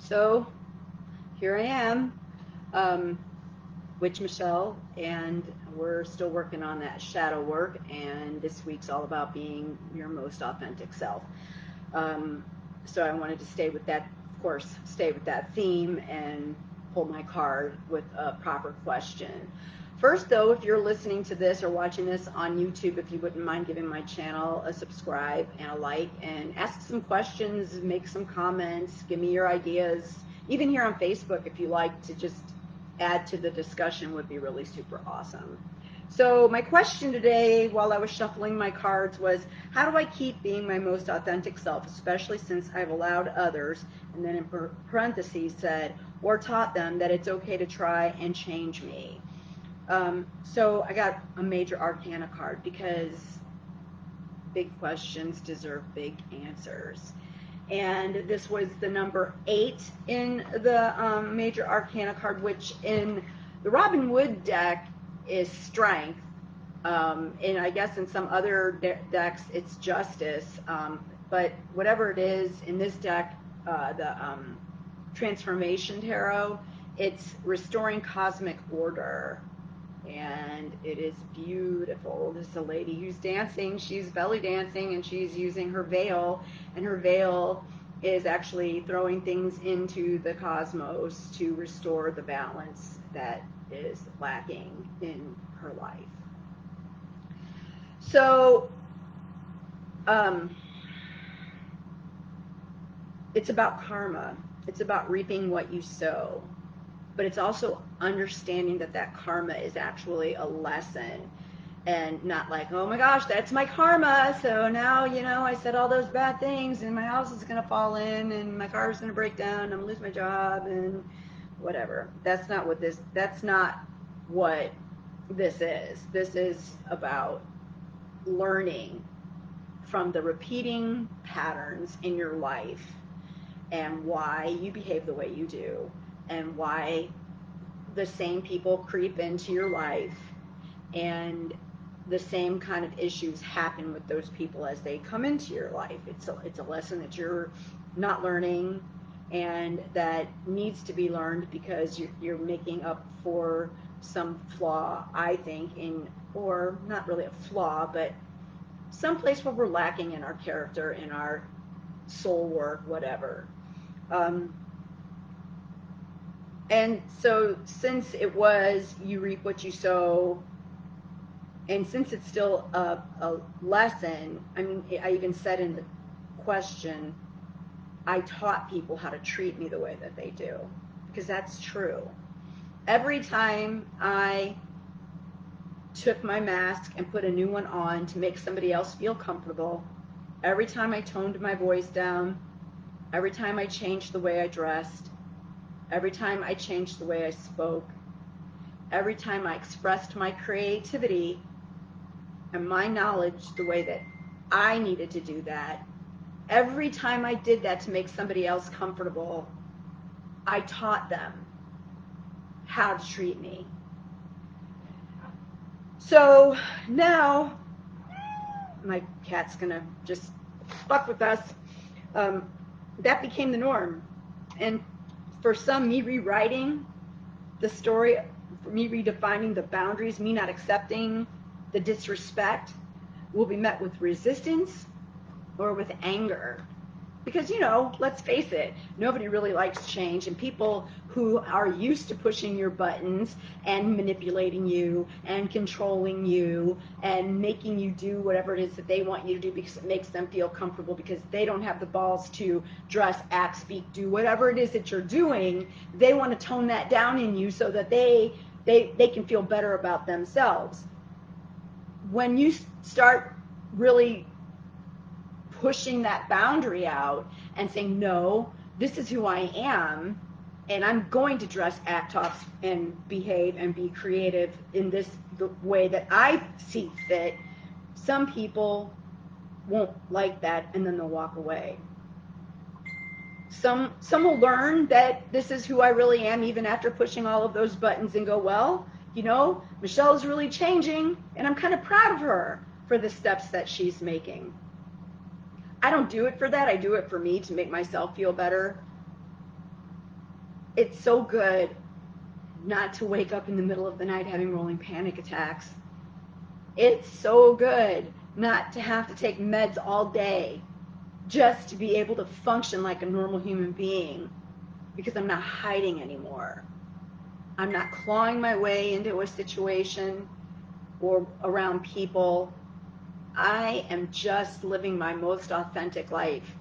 So here I am, um, Witch Michelle, and we're still working on that shadow work. And this week's all about being your most authentic self. Um, so I wanted to stay with that, of course, stay with that theme and pull my card with a proper question. First, though, if you're listening to this or watching this on YouTube, if you wouldn't mind giving my channel a subscribe and a like, and ask some questions, make some comments, give me your ideas. Even here on Facebook, if you like to just add to the discussion, would be really super awesome. So my question today, while I was shuffling my cards, was how do I keep being my most authentic self, especially since I've allowed others, and then in parentheses said, or taught them that it's okay to try and change me. So I got a major arcana card because big questions deserve big answers. And this was the number 8 in the major arcana card, which in the Robin Wood deck is strength. And I guess in some other decks it's justice. But whatever it is, in this deck, the Transformation Tarot, it's restoring cosmic order. And it is beautiful. This is a lady who's dancing. She's belly dancing, and she's using her veil, and her veil is actually throwing things into the cosmos to restore the balance that is lacking in her life. So it's about karma. It's about reaping what you sow. But it's also understanding that that karma is actually a lesson, and not like, oh my gosh, that's my karma, so now, I said all those bad things and my house is going to fall in and my car is going to break down, I'm going to lose my job and whatever. That's not what this is. This is about learning from the repeating patterns in your life and why you behave the way you do, and why the same people creep into your life, and the same kind of issues happen with those people as they come into your life. It's a lesson that you're not learning, and that needs to be learned because you're making up for some flaw, I think, or not really a flaw, but some place where we're lacking in our character, in our soul work, whatever. And so since it was you reap what you sow, and since it's still a lesson, I mean, I even said in the question, I taught people how to treat me the way that they do, because that's true. Every time I took my mask and put a new one on to make somebody else feel comfortable, every time I toned my voice down, every time I changed the way I dressed, every time I changed the way I spoke, every time I expressed my creativity and my knowledge the way that I needed to do that, every time I did that to make somebody else comfortable, I taught them how to treat me. So now, my cat's gonna just fuck with us. That became the norm. And for some, me rewriting the story, for me redefining the boundaries, me not accepting the disrespect, will be met with resistance or with anger. Because, let's face it, nobody really likes change, and people who are used to pushing your buttons and manipulating you and controlling you and making you do whatever it is that they want you to do because it makes them feel comfortable, because they don't have the balls to dress, act, speak, do whatever it is that you're doing, they want to tone that down in you so that they can feel better about themselves. When you start really pushing that boundary out and saying, no, this is who I am, and I'm going to dress, act, talk, and behave and be creative in the way that I see fit, some people won't like that, and then they'll walk away. Some will learn that this is who I really am, even after pushing all of those buttons, and go, well, Michelle's really changing, and I'm kind of proud of her for the steps that she's making. I don't do it for that. I do it for me, to make myself feel better. it's so good not to wake up in the middle of the night having rolling panic attacks. It's so good not to have to take meds all day just to be able to function like a normal human being, because I'm not hiding anymore. I'm not clawing my way into a situation or around people. I am just living my most authentic life.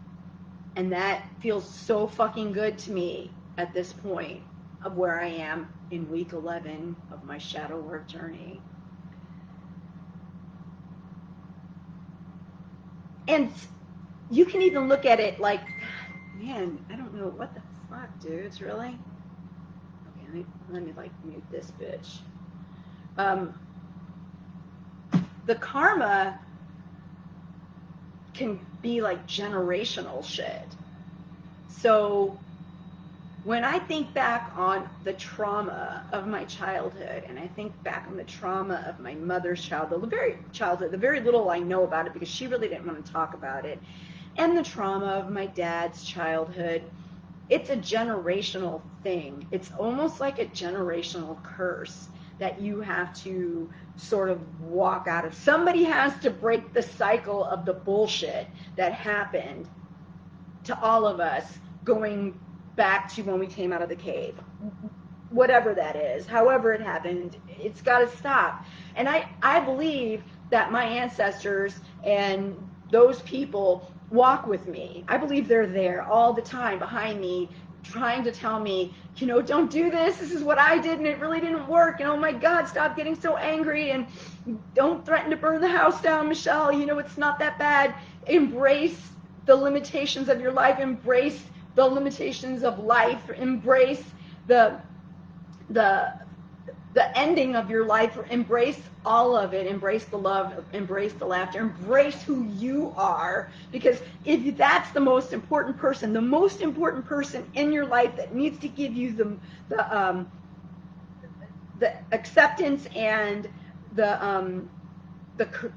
And that feels so fucking good to me at this point of where I am in week 11 of my shadow work journey. And you can even look at it like, man, I don't know what the fuck, dudes, really? Okay, let me like mute this bitch. The karma can be like generational shit. So when I think back on the trauma of my childhood, and I think back on the trauma of my mother's childhood, the very little I know about it, because she really didn't want to talk about it, and the trauma of my dad's childhood, it's a generational thing. It's almost like a generational curse that you have to sort of walk out of. Somebody has to break the cycle of the bullshit that happened to all of us going back to when we came out of the cave. Whatever that is, however it happened, it's got to stop. And I believe that my ancestors and those people walk with me. I believe they're there all the time behind me, trying to tell me, you know, don't do this. This is what I did and it really didn't work. And oh my God, stop getting so angry and don't threaten to burn the house down, Michelle. You know, it's not that bad. Embrace the limitations of your life. Embrace the limitations of life. Embrace the ending of your life. Embrace all of it. Embrace the love, embrace the laughter, embrace who you are, because if that's the most important person in your life that needs to give you the acceptance and the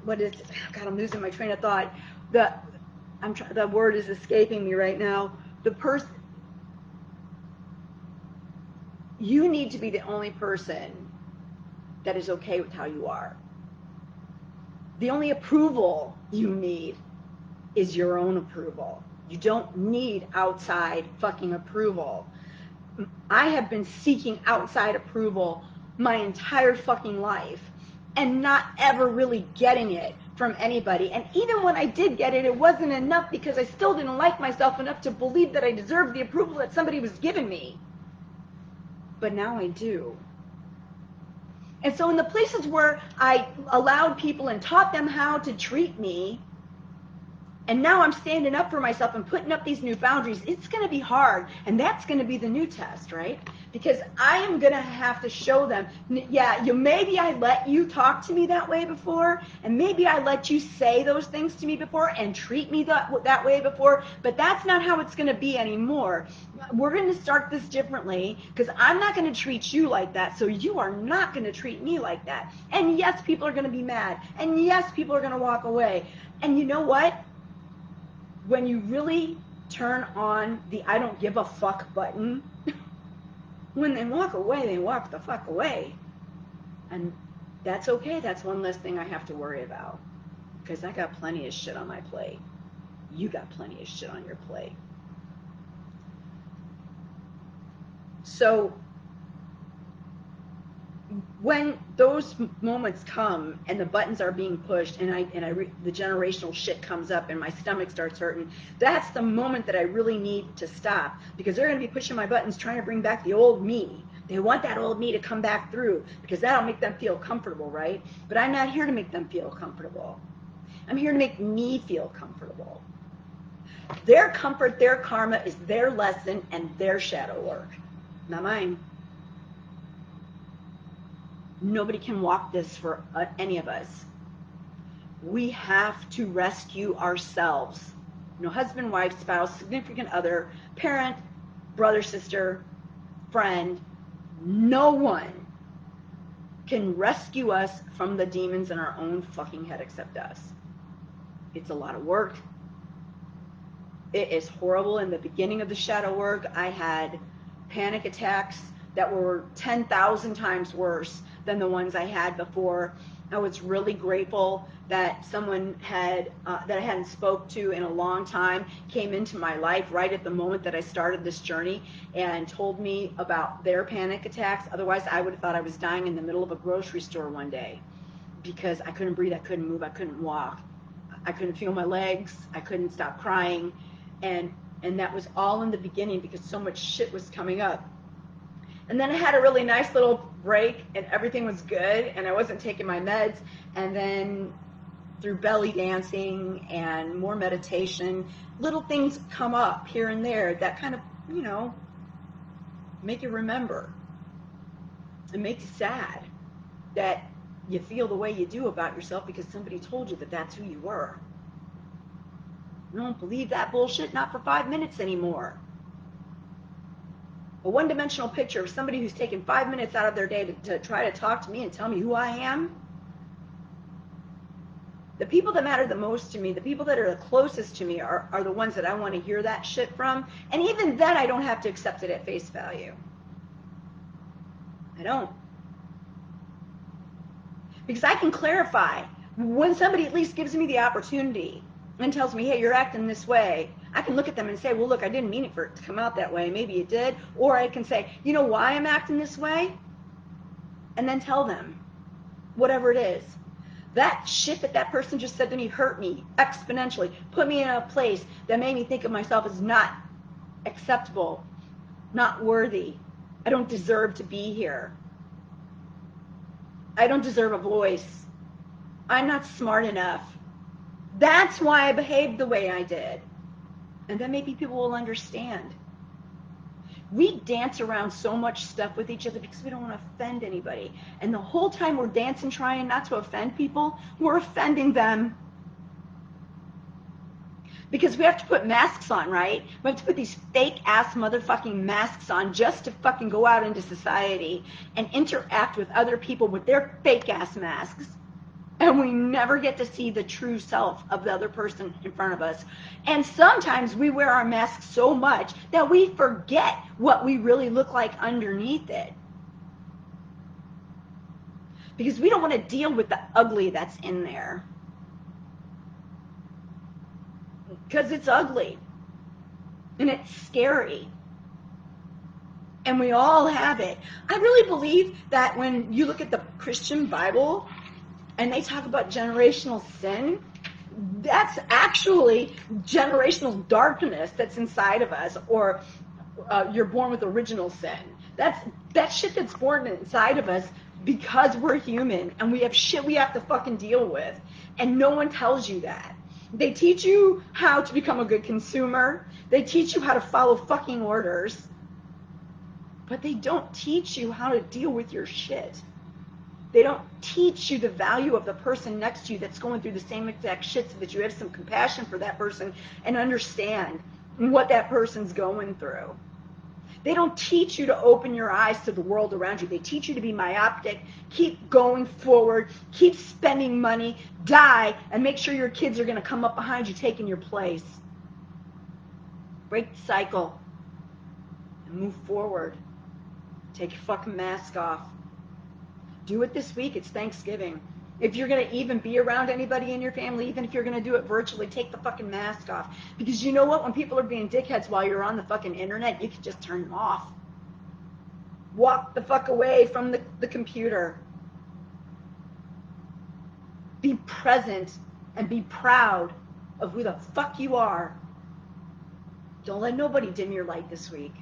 what is it? God, I'm losing my train of thought. The word is escaping me right now. The person, you need to be the only person that is okay with how you are. The only approval you need is your own approval. You don't need outside fucking approval. I have been seeking outside approval my entire fucking life and not ever really getting it from anybody. And even when I did get it, it wasn't enough, because I still didn't like myself enough to believe that I deserved the approval that somebody was giving me. But now I do. And so in the places where I allowed people and taught them how to treat me, and now I'm standing up for myself and putting up these new boundaries, it's going to be hard. And that's going to be the new test, right? Because I am going to have to show them, yeah, maybe I let you talk to me that way before, and maybe I let you say those things to me before and treat me that way before, but that's not how it's going to be anymore. We're going to start this differently, because I'm not going to treat you like that, so you are not going to treat me like that. And yes, people are going to be mad. And yes, people are going to walk away. And you know what? When you really turn on the I don't give a fuck button, when they walk away, they walk the fuck away. And that's okay. That's one less thing I have to worry about, because I got plenty of shit on my plate. You got plenty of shit on your plate. So when those moments come and the buttons are being pushed and the generational shit comes up and my stomach starts hurting, that's the moment that I really need to stop, because they're going to be pushing my buttons trying to bring back the old me. They want that old me to come back through, because that'll make them feel comfortable, right? But I'm not here to make them feel comfortable. I'm here to make me feel comfortable. Their comfort, their karma is their lesson and their shadow work, not mine. Nobody can walk this for any of us. We have to rescue ourselves. You know, husband, wife, spouse, significant other, parent, brother, sister, friend. No one can rescue us from the demons in our own fucking head except us. It's a lot of work. It is horrible. In the beginning of the shadow work, I had panic attacks that were 10,000 times worse than the ones I had before. I was really grateful that someone that I hadn't spoke to in a long time came into my life right at the moment that I started this journey and told me about their panic attacks. Otherwise, I would have thought I was dying in the middle of a grocery store one day because I couldn't breathe, I couldn't move, I couldn't walk, I couldn't feel my legs, I couldn't stop crying, and that was all in the beginning because so much shit was coming up. And then I had a really nice little break and everything was good and I wasn't taking my meds. And then through belly dancing and more meditation, little things come up here and there that kind of, make you remember. It makes you sad that you feel the way you do about yourself because somebody told you that that's who you were. I don't believe that bullshit, not for 5 minutes anymore. A one-dimensional picture of somebody who's taken 5 minutes out of their day to try to talk to me and tell me who I am. The people that matter the most to me, the people that are the closest to me are the ones that I want to hear that shit from. And even then, I don't have to accept it at face value. I don't. Because I can clarify. When somebody at least gives me the opportunity and tells me, hey, you're acting this way, I can look at them and say, well, look, I didn't mean it for it to come out that way. Maybe it did. Or I can say, you know why I'm acting this way? And then tell them whatever it is. That shit that person just said to me hurt me exponentially, put me in a place that made me think of myself as not acceptable, not worthy. I don't deserve to be here. I don't deserve a voice. I'm not smart enough. That's why I behaved the way I did. And then maybe people will understand. We dance around so much stuff with each other because we don't want to offend anybody. And the whole time we're dancing trying not to offend people, we're offending them. Because we have to put masks on, right? We have to put these fake ass motherfucking masks on just to fucking go out into society and interact with other people with their fake ass masks. And we never get to see the true self of the other person in front of us. And sometimes we wear our masks so much that we forget what we really look like underneath it. Because we don't want to deal with the ugly that's in there. Because it's ugly. And it's scary. And we all have it. I really believe that when you look at the Christian Bible, and they talk about generational sin, that's actually generational darkness that's inside of us, or you're born with original sin. That's shit that's born inside of us because we're human and we have shit we have to fucking deal with. And no one tells you that. They teach you how to become a good consumer. They teach you how to follow fucking orders. But they don't teach you how to deal with your shit. They don't teach you the value of the person next to you that's going through the same exact shit so that you have some compassion for that person and understand what that person's going through. They don't teach you to open your eyes to the world around you. They teach you to be myopic, keep going forward, keep spending money, die, and make sure your kids are going to come up behind you taking your place. Break the cycle and move forward. Take your fucking mask off. Do it this week. It's Thanksgiving. If you're going to even be around anybody in your family, even if you're going to do it virtually, take the fucking mask off. Because you know what? When people are being dickheads while you're on the fucking internet, you can just turn them off. Walk the fuck away from the computer. Be present and be proud of who the fuck you are. Don't let nobody dim your light this week.